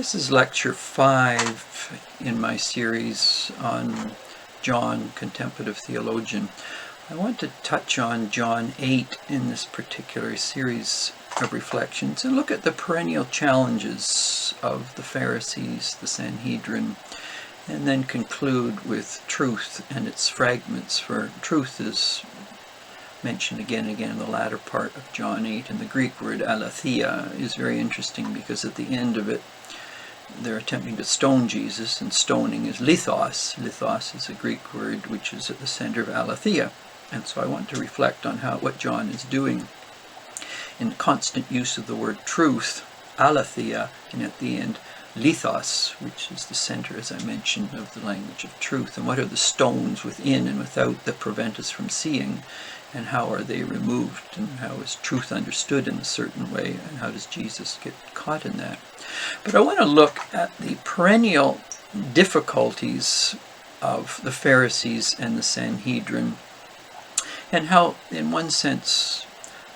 This is lecture 5 in my series on John, Contemplative Theologian. I want to touch on John 8 in this particular series of reflections and look at the perennial challenges of the Pharisees, the Sanhedrin, and then conclude with truth and its fragments, for truth is mentioned again and again in the latter part of John 8, and the Greek word aletheia is very interesting because at the end of it they're attempting to stone Jesus, and stoning is lithos. Lithos is a Greek word which is at the center of aletheia. And so I want to reflect on what John is doing in the constant use of the word truth, aletheia, and at the end lithos, which is the center, as I mentioned, of the language of truth. And what are the stones within and without that prevent us from seeing, and how are they removed, and how is truth understood in a certain way, and how does Jesus get caught in that? But I want to look at the perennial difficulties of the Pharisees and the Sanhedrin, and how, in one sense,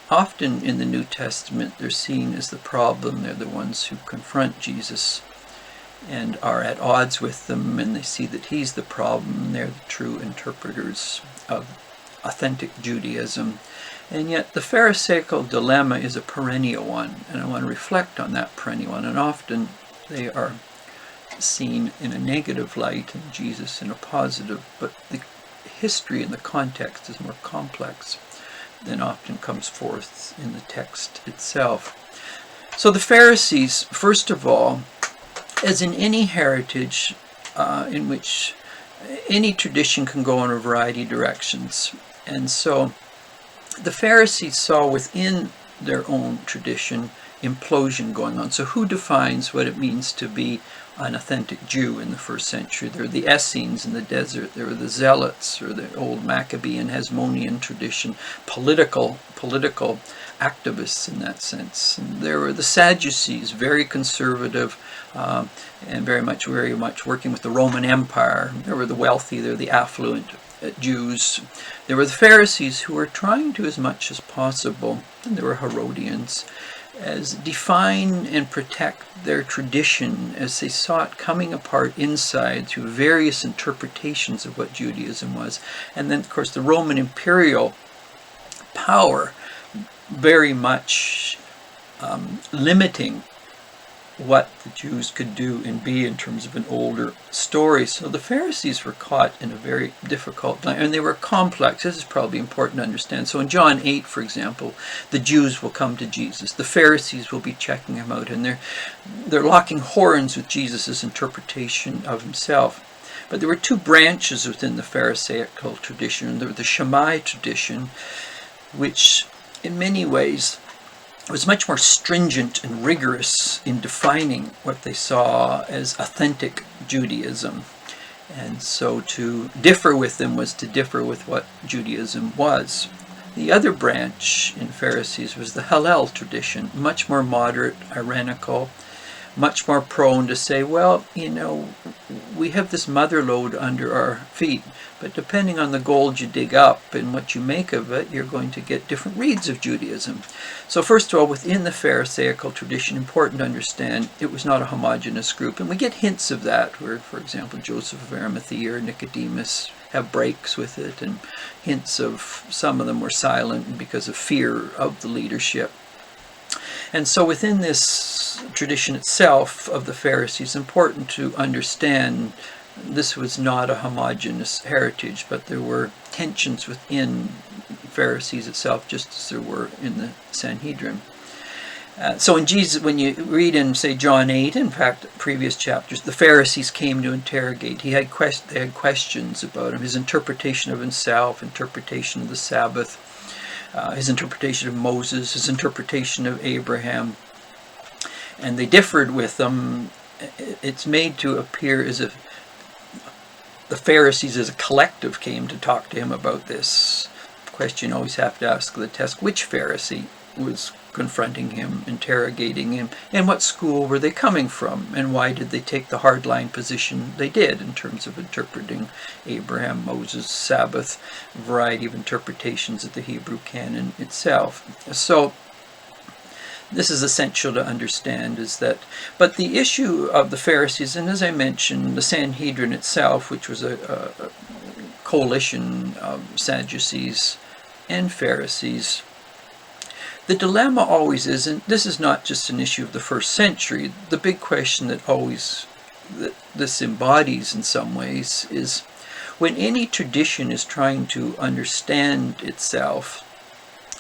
often in the New Testament, they're seen as the problem. They're the ones who confront Jesus and are at odds with them, and they see that he's the problem. They're the true interpreters of authentic Judaism. And yet the Pharisaical dilemma is a perennial one, and I want to reflect on that perennial one. And often they are seen in a negative light and Jesus in a positive, but the history and the context is more complex than often comes forth in the text itself. So the Pharisees, first of all, as in any heritage in which any tradition can go in a variety of directions, and so the Pharisees saw within their own tradition implosion going on. So who defines what it means to be an authentic Jew in the first century? There were the Essenes in the desert, there were the Zealots, or the old Maccabean Hasmonean tradition, political activists in that sense. And there were the Sadducees, very conservative, and very much working with the Roman Empire. There were the wealthy, there were the affluent Jews. There were the Pharisees, who were trying to, as much as possible, and there were Herodians, as define and protect their tradition as they saw it coming apart inside through various interpretations of what Judaism was. And then, of course, the Roman imperial power very much limiting what the Jews could do and be in terms of an older story. So the Pharisees were caught in a very difficult line, and they were complex. This is probably important to understand. So in John 8, for example, the Jews will come to Jesus. The Pharisees will be checking him out, and they're locking horns with Jesus' interpretation of himself. But there were two branches within the Pharisaical tradition. There was the Shammai tradition, which in many ways was much more stringent and rigorous in defining what they saw as authentic Judaism. And so to differ with them was to differ with what Judaism was. The other branch in Pharisees was the Hillel tradition, much more moderate, ironical, much more prone to say, well, we have this mother lode under our feet, but depending on the gold you dig up and what you make of it, you're going to get different reads of Judaism. So first of all, within the Pharisaical tradition, important to understand, it was not a homogeneous group. And we get hints of that, where, for example, Joseph of Arimathea or Nicodemus have breaks with it, and hints of some of them were silent because of fear of the leadership. And so within this tradition itself of the Pharisees, important to understand this was not a homogeneous heritage, but there were tensions within Pharisees itself, just as there were in the Sanhedrin. So in Jesus, when you read in, say, John 8, in fact, previous chapters, the Pharisees came to interrogate. They had questions about him, his interpretation of himself, interpretation of the Sabbath, his interpretation of Moses, his interpretation of Abraham. And they differed with them. It's made to appear as if the Pharisees as a collective came to talk to him about this. Question you always have to ask the test, which Pharisee was confronting him, interrogating him, and what school were they coming from, and why did they take the hardline position they did in terms of interpreting Abraham, Moses, Sabbath, a variety of interpretations of the Hebrew canon itself. So this is essential to understand, is that, but the issue of the Pharisees, and as I mentioned, the Sanhedrin itself, which was a coalition of Sadducees and Pharisees, the dilemma always is, and this is not just an issue of the first century, the big question that this embodies in some ways is, when any tradition is trying to understand itself,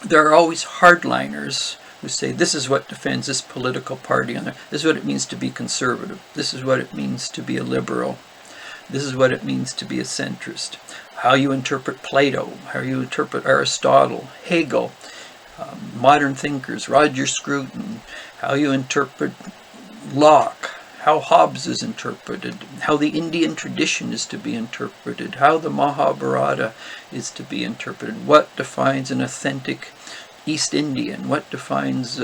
there are always hardliners who say, this is what defends this political party, this is what it means to be conservative, this is what it means to be a liberal, this is what it means to be a centrist. How you interpret Plato, how you interpret Aristotle, Hegel, modern thinkers, Roger Scruton, how you interpret Locke, how Hobbes is interpreted, how the Indian tradition is to be interpreted, how the Mahabharata is to be interpreted, what defines an authentic East Indian, what defines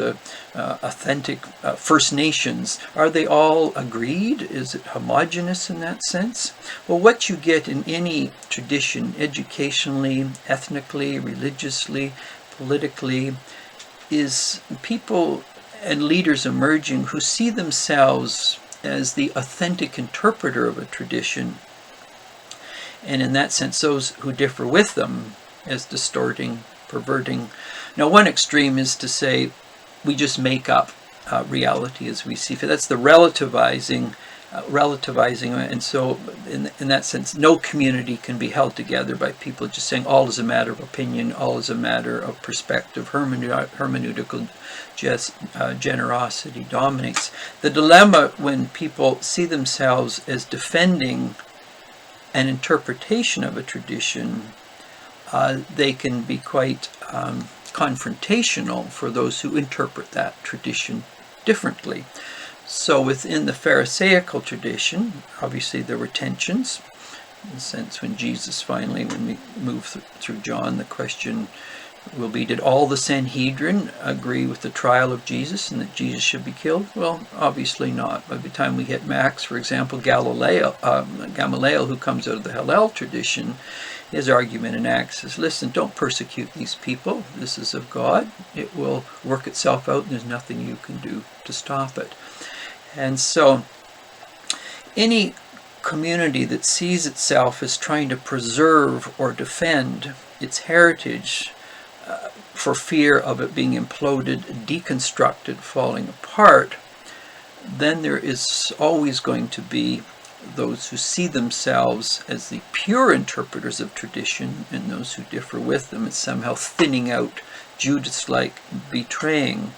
authentic First Nations. Are they all agreed? Is it homogeneous in that sense? Well, what you get in any tradition, educationally, ethnically, religiously, politically, is people and leaders emerging who see themselves as the authentic interpreter of a tradition, and in that sense those who differ with them as distorting, perverting. Now, one extreme is to say we just make up reality as we see fit. That's the relativizing, and so in that sense, no community can be held together by people just saying all is a matter of opinion, all is a matter of perspective, hermeneutical generosity dominates. The dilemma when people see themselves as defending an interpretation of a tradition, they can be quite confrontational for those who interpret that tradition differently. So within the Pharisaical tradition, obviously there were tensions. In the sense when Jesus finally, when we move through John, the question will be, did all the Sanhedrin agree with the trial of Jesus and that Jesus should be killed? Well, obviously not. By the time we hit Max, for example, Gamaliel, who comes out of the Hillel tradition, his argument in Acts is, listen, don't persecute these people. This is of God. It will work itself out, and there's nothing you can do to stop it. And so any community that sees itself as trying to preserve or defend its heritage for fear of it being imploded, deconstructed, falling apart, then there is always going to be those who see themselves as the pure interpreters of tradition and those who differ with them as somehow thinning out, Judas-like betraying.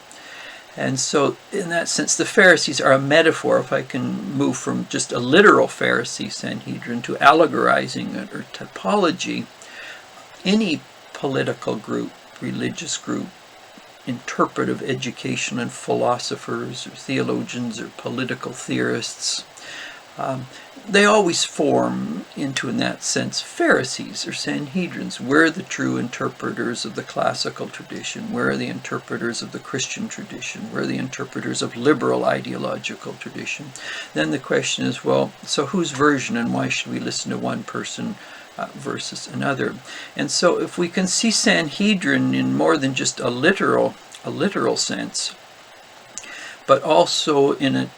And so in that sense, the Pharisees are a metaphor, if I can move from just a literal Pharisee Sanhedrin to allegorizing it, or typology. Any political group, religious group, interpretive education and philosophers or theologians or political theorists, they always form into, in that sense, Pharisees or Sanhedrins. We're the true interpreters of the classical tradition. We're the interpreters of the Christian tradition. We're the interpreters of liberal ideological tradition. Then the question is, well, so whose version, and why should we listen to one person versus another? And so if we can see Sanhedrin in more than just a literal sense, but also in a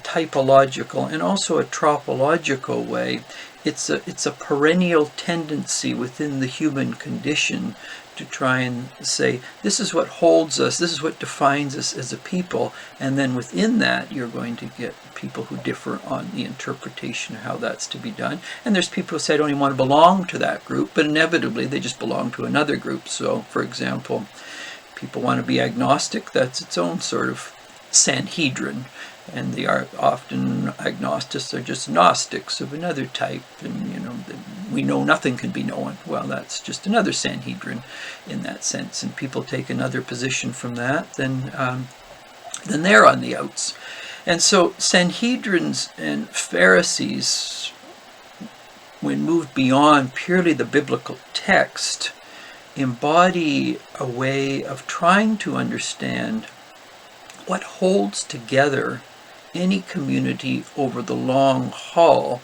typological and also a tropological way, it's a perennial tendency within the human condition to try and say, this is what holds us, this is what defines us as a people, and then within that you're going to get people who differ on the interpretation of how that's to be done. And there's people who say I don't even want to belong to that group, but inevitably they just belong to another group. So, for example, people want to be agnostic, that's its own sort of Sanhedrin, and they are often agnostics. They're just Gnostics of another type, and we know nothing can be known. Well, that's just another Sanhedrin in that sense, and people take another position from that, then they're on the outs. And so Sanhedrins and Pharisees, when moved beyond purely the biblical text, embody a way of trying to understand what holds together any community over the long haul,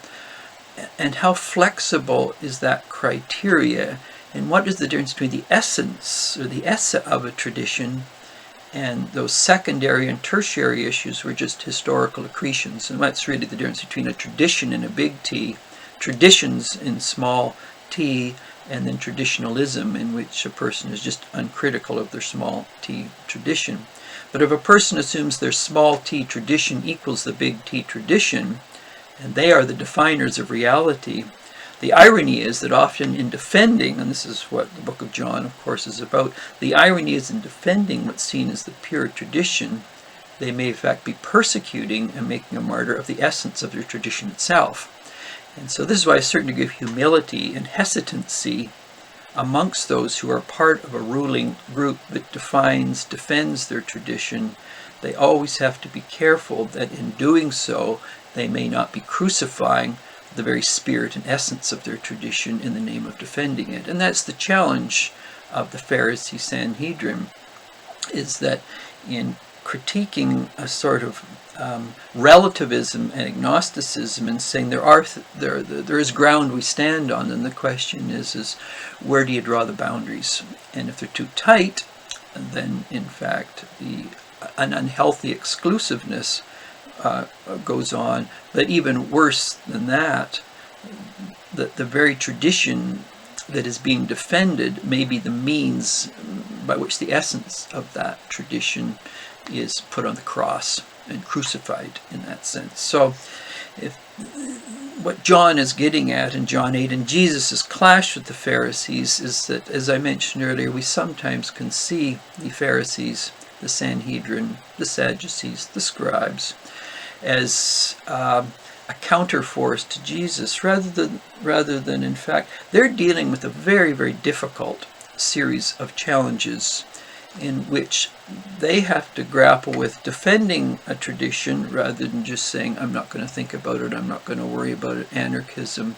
and how flexible is that criteria, and what is the difference between the essence or the esse of a tradition And those secondary and tertiary issues were just historical accretions. And that's really the difference between a tradition and a big T, traditions in small t, and then traditionalism, in which a person is just uncritical of their small t tradition. But if a person assumes their small t tradition equals the big T tradition, and they are the definers of reality, the irony is that often in defending, and this is what the book of John, of course, is about, the irony is in defending what's seen as the pure tradition, they may in fact be persecuting and making a martyr of the essence of their tradition itself. And so this is why a certain degree of humility and hesitancy amongst those who are part of a ruling group that defends their tradition, they always have to be careful that in doing so, they may not be crucifying the very spirit and essence of their tradition in the name of defending it. And that's the challenge of the Pharisee Sanhedrin, is that in critiquing a sort of relativism and agnosticism and saying there is ground we stand on, and the question is where do you draw the boundaries? And if they're too tight, then in fact an unhealthy exclusiveness goes on. But even worse than that, the very tradition that is being defended may be the means by which the essence of that tradition is put on the cross and crucified in that sense. So what John is getting at in John 8 and Jesus' clash with the Pharisees is that, as I mentioned earlier, we sometimes can see the Pharisees, the Sanhedrin, the Sadducees, the scribes, as a counterforce to Jesus, rather than in fact they're dealing with a very, very difficult series of challenges in which they have to grapple with defending a tradition rather than just saying, I'm not going to think about it, I'm not going to worry about it, anarchism,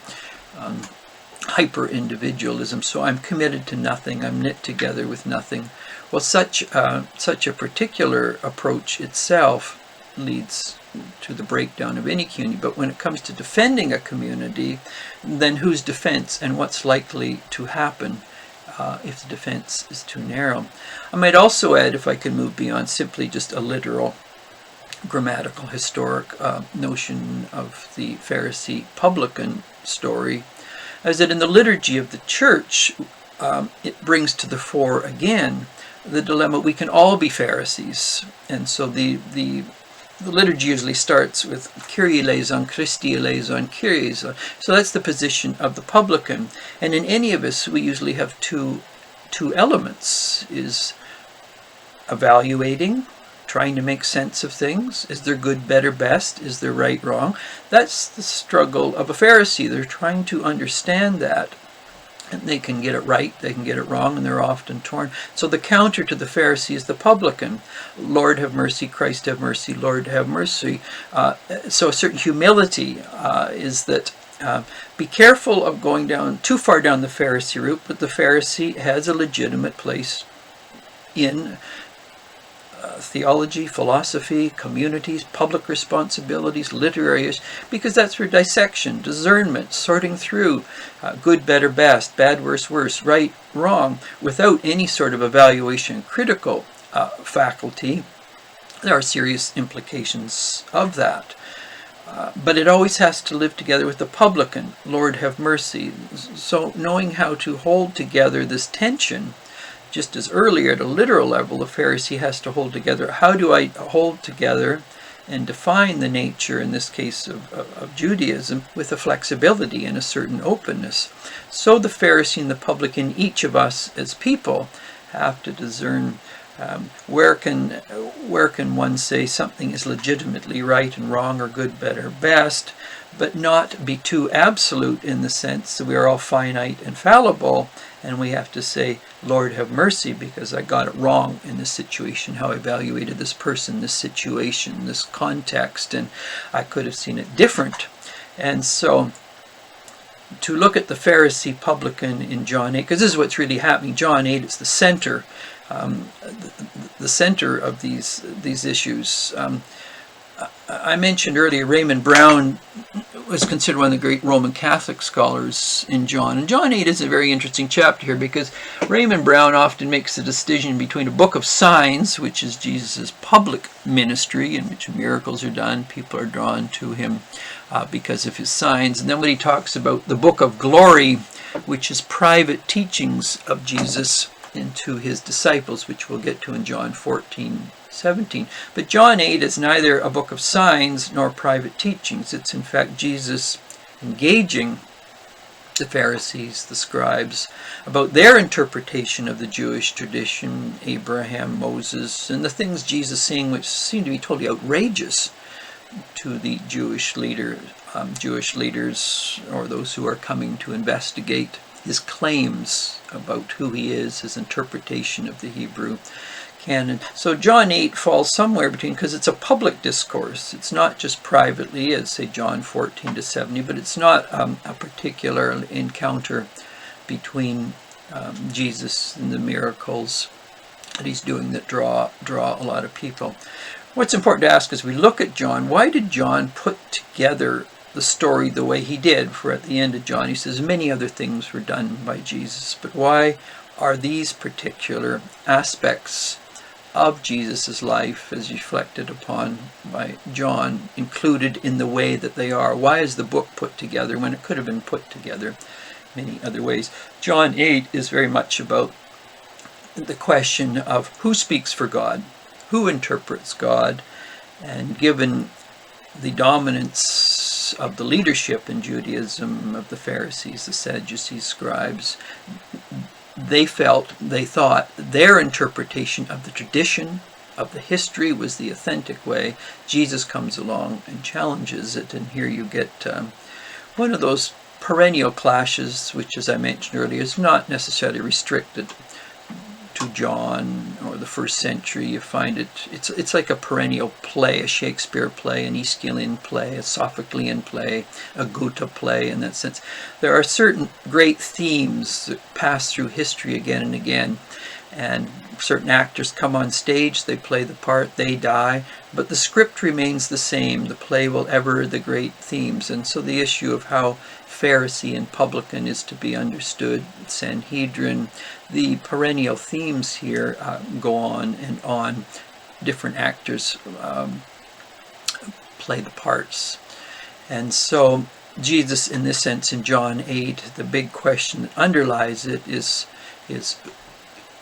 hyper-individualism, so I'm committed to nothing, I'm knit together with nothing. Well, such a particular approach itself leads to the breakdown of any community. But when it comes to defending a community, then whose defense and what's likely to happen if the defense is too narrow? I might also add, if I can move beyond simply just a literal, grammatical, historic notion of the Pharisee publican story, is that in the liturgy of the church, it brings to the fore again the dilemma, we can all be Pharisees. And so the liturgy usually starts with Kyrie eleison, Christi eleison, Kyrie eleison. So that's the position of the publican. And in any of us, we usually have two elements, is evaluating, trying to make sense of things. Is there good, better, best? Is there right, wrong? That's the struggle of a Pharisee. They're trying to understand that. And they can get it right, they can get it wrong, and they're often torn. So the counter to the Pharisee is the publican. Lord have mercy, Christ have mercy, Lord have mercy. So a certain humility is that be careful of going down too far down the Pharisee route, but the Pharisee has a legitimate place in theology, philosophy, communities, public responsibilities, literary issues, because that's where dissection, discernment, sorting through good, better, best, bad, worse, right, wrong, without any sort of evaluation, critical faculty, there are serious implications of that. But it always has to live together with the publican, Lord have mercy. So knowing how to hold together this tension, just as earlier at a literal level, the Pharisee has to hold together. How do I hold together and define the nature, in this case of Judaism, with a flexibility and a certain openness? So the Pharisee and the publican, each of us as people, have to discern where can one say something is legitimately right and wrong, or good, better, best, but not be too absolute in the sense that we are all finite and fallible, and we have to say, Lord have mercy, because I got it wrong in this situation, how I evaluated this person, this situation, this context, and I could have seen it different. And so to look at the Pharisee publican in John 8, because this is what's really happening. John 8 is the center, the center of these issues. I mentioned earlier Raymond Brown was considered one of the great Roman Catholic scholars in John. And John 8 is a very interesting chapter here, because Raymond Brown often makes a distinction between a book of signs, which is Jesus' public ministry, in which miracles are done, people are drawn to him because of his signs. And then when he talks about the book of glory, which is private teachings of Jesus into his disciples, which we'll get to in John 14:17. But John 8 is neither a book of signs nor private teachings. It's in fact Jesus engaging the Pharisees, the scribes, about their interpretation of the Jewish tradition, Abraham, Moses, and the things Jesus saying which seem to be totally outrageous to the Jewish leaders, or those who are coming to investigate his claims about who he is, his interpretation of the Hebrew canon. So John 8 falls somewhere between, because it's a public discourse. It's not just privately, as say John 14-70, but it's not a particular encounter between Jesus and the miracles that he's doing that draw a lot of people. What's important to ask as we look at John, why did John put together the story the way he did? For at the end of John he says many other things were done by Jesus, but why are these particular aspects of Jesus' life as reflected upon by John included in the way that they are? Why is the book put together when it could have been put together many other ways? John 8 is very much about the question of who speaks for God, who interprets God, and given the dominance of the leadership in Judaism of the Pharisees, the Sadducees, scribes, they thought their interpretation of the tradition, of the history, was the authentic way. Jesus comes along and challenges it, and here you get one of those perennial clashes, which, as I mentioned earlier, is not necessarily restricted to John or the first century. You find it's like a perennial play, a Shakespeare play, an Aeschylean play, a Sophoclean play, a Goethe play in that sense. There are certain great themes that pass through history again and again, and certain actors come on stage, they play the part, they die, but the script remains the same. The play will ever the great themes. And so the issue of how Pharisee and publican is to be understood, Sanhedrin, the perennial themes here go on and on. Different actors play the parts. And so Jesus, in this sense, in John 8, the big question that underlies it is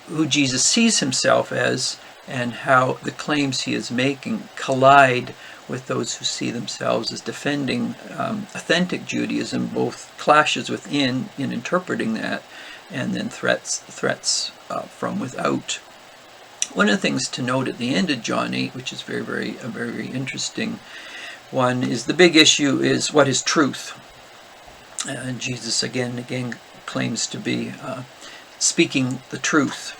who Jesus sees himself as, and how the claims he is making collide with those who see themselves as defending authentic Judaism, both clashes within in interpreting that, and then threats from without. One of the things to note at the end of John 8, which is a very interesting one, is the big issue is what is truth. And Jesus again claims to be speaking the truth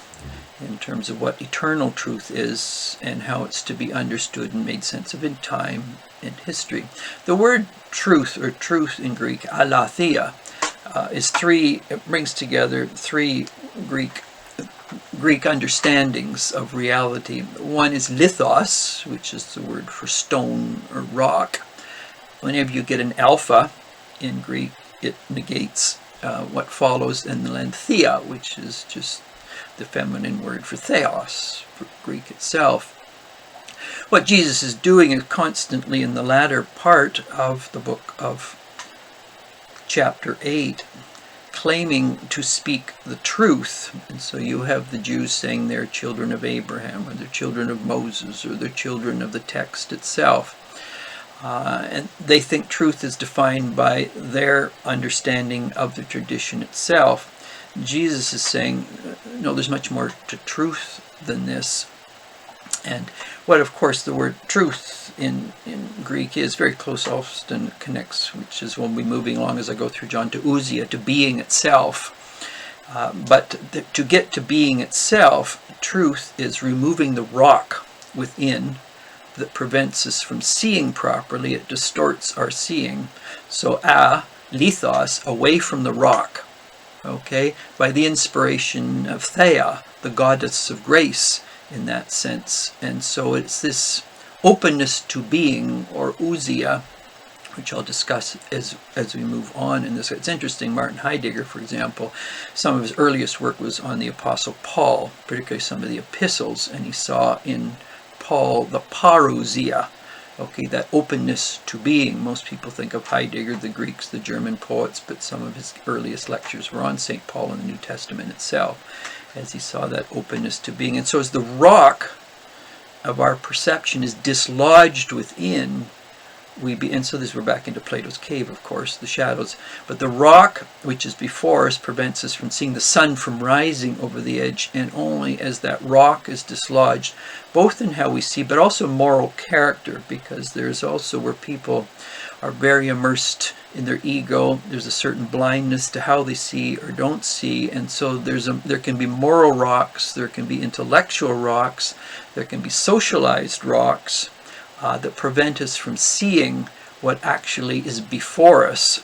in terms of what eternal truth is and how it's to be understood and made sense of in time and history. The word truth, or truth in Greek, aletheia, it brings together three Greek understandings of reality. One is lithos, which is the word for stone or rock. Whenever you get an alpha in Greek, it negates what follows, and the aletheia, which is just the feminine word for theos, for Greek itself. What Jesus is doing is constantly in the latter part of the book of chapter 8, claiming to speak the truth. And so you have the Jews saying they're children of Abraham, or they're children of Moses, or they're children of the text itself. And they think truth is defined by their understanding of the tradition itself. Jesus is saying, no, there's much more to truth than this. And what, of course, the word truth in Greek is very close, often connects, which is when we're moving along as I go through John, to ousia, to being itself. But to get to being itself, truth is removing the rock within that prevents us from seeing properly. It distorts our seeing. So lithos, away from the rock, okay, by the inspiration of Theia, the goddess of grace in that sense. And so it's this openness to being, or ousia, which I'll discuss as we move on in this. It's interesting, Martin Heidegger, for example, some of his earliest work was on the Apostle Paul, particularly some of the epistles, and he saw in Paul the parousia, okay, that openness to being. Most people think of Heidegger, the Greeks, the German poets, but some of his earliest lectures were on St. Paul in the New Testament itself, as he saw that openness to being. And so as the rock of our perception is dislodged within, and so we're back into Plato's cave, of course, the shadows. But the rock which is before us prevents us from seeing the sun from rising over the edge, and only as that rock is dislodged, both in how we see, but also moral character, because there's also where people are very immersed in their ego, there's a certain blindness to how they see or don't see, and so there can be moral rocks, there can be intellectual rocks, there can be socialized rocks, that prevent us from seeing what actually is before us.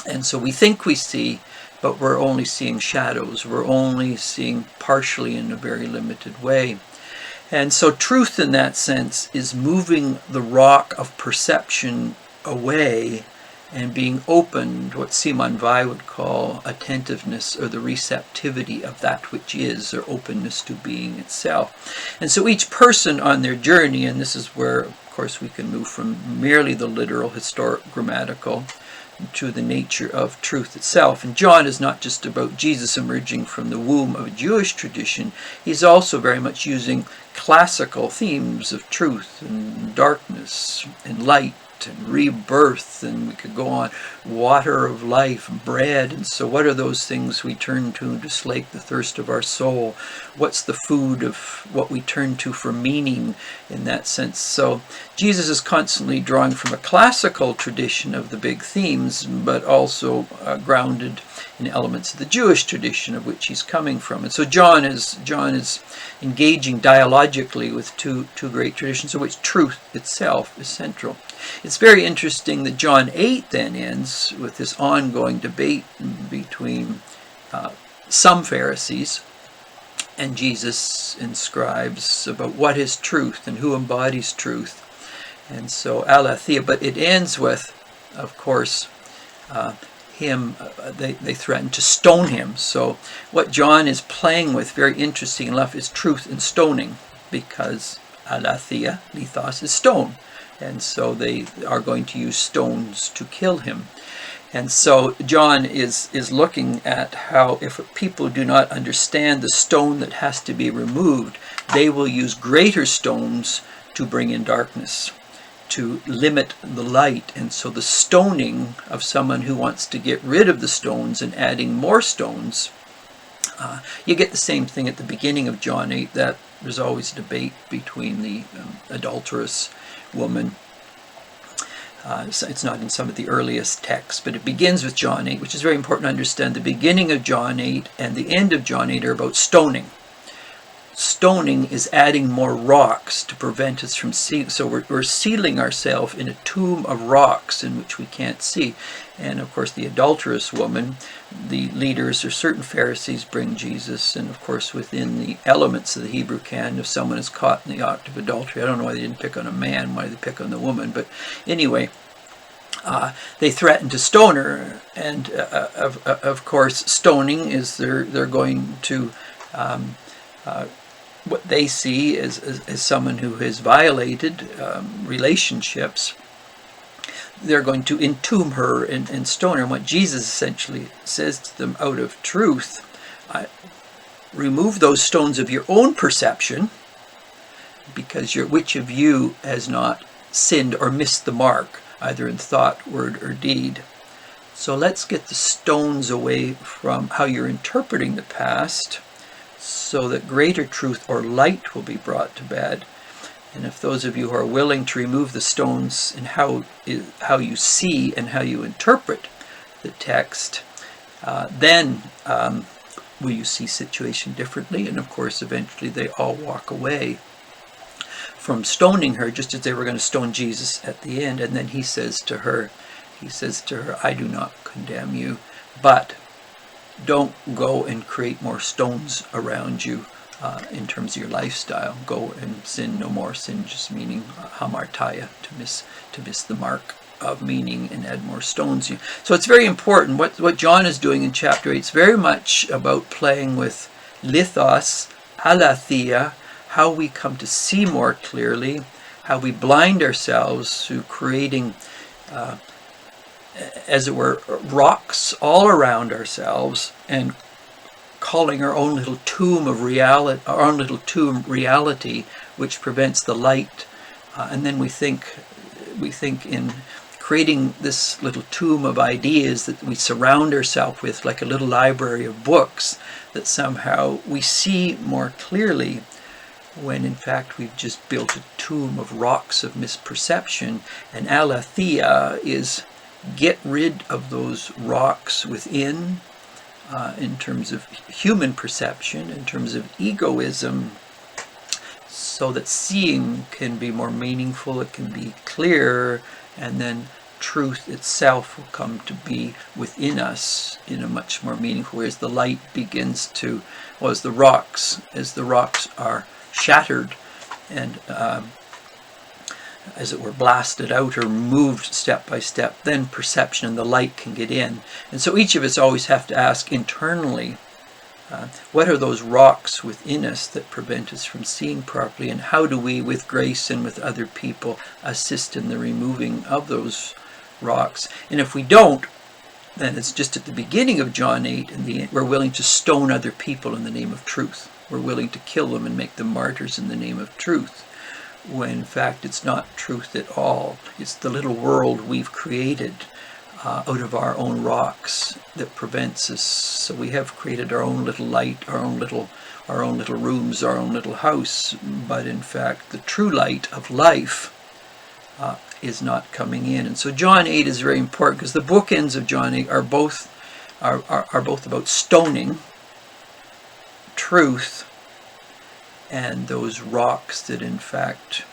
And so we think we see, but we're only seeing shadows. We're only seeing partially in a very limited way. And so truth in that sense is moving the rock of perception away and being opened, what Simon Weil would call attentiveness, or the receptivity of that which is, or openness to being itself. And so each person on their journey, and this is where, of course, we can move from merely the literal, historic, grammatical, to the nature of truth itself. And John is not just about Jesus emerging from the womb of a Jewish tradition. He's also very much using classical themes of truth and darkness and light and rebirth, and we could go on, water of life, bread. And so what are those things we turn to slake the thirst of our soul? What's the food of what we turn to for meaning in that sense? So Jesus is constantly drawing from a classical tradition of the big themes, but also grounded in elements of the Jewish tradition of which he's coming from. And so John is engaging dialogically with two great traditions, of which truth itself is central. It's very interesting that John 8 then ends with this ongoing debate between some Pharisees and Jesus and scribes about what is truth and who embodies truth. And so aletheia, but it ends with, of course, they threaten to stone him. So what John is playing with, very interesting enough, is truth and stoning, because aletheia, lithos, is stone. And so they are going to use stones to kill him. And so John is looking at how if people do not understand the stone that has to be removed, they will use greater stones to bring in darkness, to limit the light. And so the stoning of someone who wants to get rid of the stones and adding more stones, you get the same thing at the beginning of John 8, that there's always debate between the adulterous woman. It's not in some of the earliest texts, but it begins with John 8, which is very important to understand. The beginning of John 8 and the end of John 8 are about stoning. Stoning is adding more rocks to prevent us from seeing. So we're sealing ourselves in a tomb of rocks in which we can't see. And of course the adulterous woman, the leaders or certain Pharisees bring Jesus, and of course within the elements of the Hebrew canon, if someone is caught in the act of adultery, I don't know why they didn't pick on a man, why they pick on the woman, but anyway, they threaten to stone her. And of course stoning is they're going to what they see as someone who has violated relationships. They're going to entomb her and stone her. And what Jesus essentially says to them out of truth, remove those stones of your own perception, because which of you has not sinned or missed the mark, either in thought, word, or deed? So let's get the stones away from how you're interpreting the past, so that greater truth or light will be brought to bed. And if those of you who are willing to remove the stones in how you see and how you interpret the text, then will you see situation differently? And of course, eventually they all walk away from stoning her, just as they were going to stone Jesus at the end. And then he says to her, I do not condemn you, but don't go and create more stones around you in terms of your lifestyle. Go and sin no more. Sin just meaning hamartia, to miss the mark. of meaning and add more stones. So it's very important. What John is doing in chapter 8 is very much about playing with lithos, aletheia, how we come to see more clearly, how we blind ourselves through creating, as it were, rocks all around ourselves and calling our own little tomb of reality, which prevents the light. And then we think in creating this little tomb of ideas that we surround ourselves with, like a little library of books, that somehow we see more clearly, when in fact we've just built a tomb of rocks of misperception. And aletheia is get rid of those rocks within, in terms of human perception, in terms of egoism, so that seeing can be more meaningful, it can be clearer, and then truth itself will come to be within us in a much more meaningful way, as the light begins to, well, as the rocks are shattered and as it were blasted out or moved step by step, then perception and the light can get in. And so each of us always have to ask internally, what are those rocks within us that prevent us from seeing properly, and how do we, with grace and with other people, assist in the removing of those rocks? And if we don't, then it's just at the beginning of John 8, and we're willing to stone other people in the name of truth. We're willing to kill them and make them martyrs in the name of truth, when in fact it's not truth at all. It's the little world we've created out of our own rocks that prevents us. So we have created our own little light, our own little rooms, our own little house, but in fact the true light of life is not coming in. And so John 8 is very important, because the bookends of John 8 are both about stoning truth and those rocks that in fact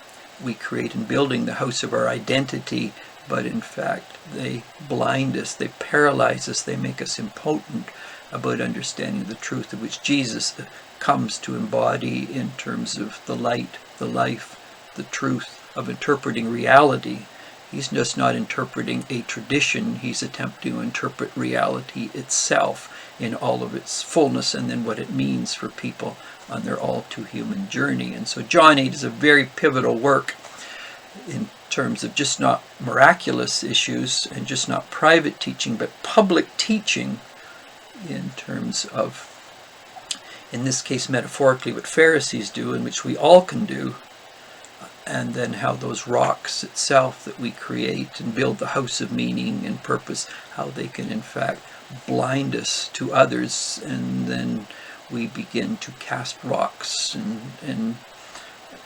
we create in building the house of our identity, but in fact they blind us, they paralyze us, they make us impotent about understanding the truth of which Jesus comes to embody in terms of the light, the life, the truth of interpreting reality. He's just not interpreting a tradition, he's attempting to interpret reality itself in all of its fullness, and then what it means for people on their all-too-human journey. And so John 8 is a very pivotal work in terms of just not miraculous issues and just not private teaching, but public teaching in terms of, in this case metaphorically, what Pharisees do, and which we all can do, and then how those rocks itself that we create and build the house of meaning and purpose, how they can in fact blind us to others, and then we begin to cast rocks and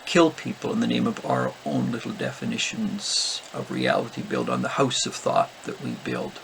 kill people in the name of our own little definitions of reality built on the house of thought that we build.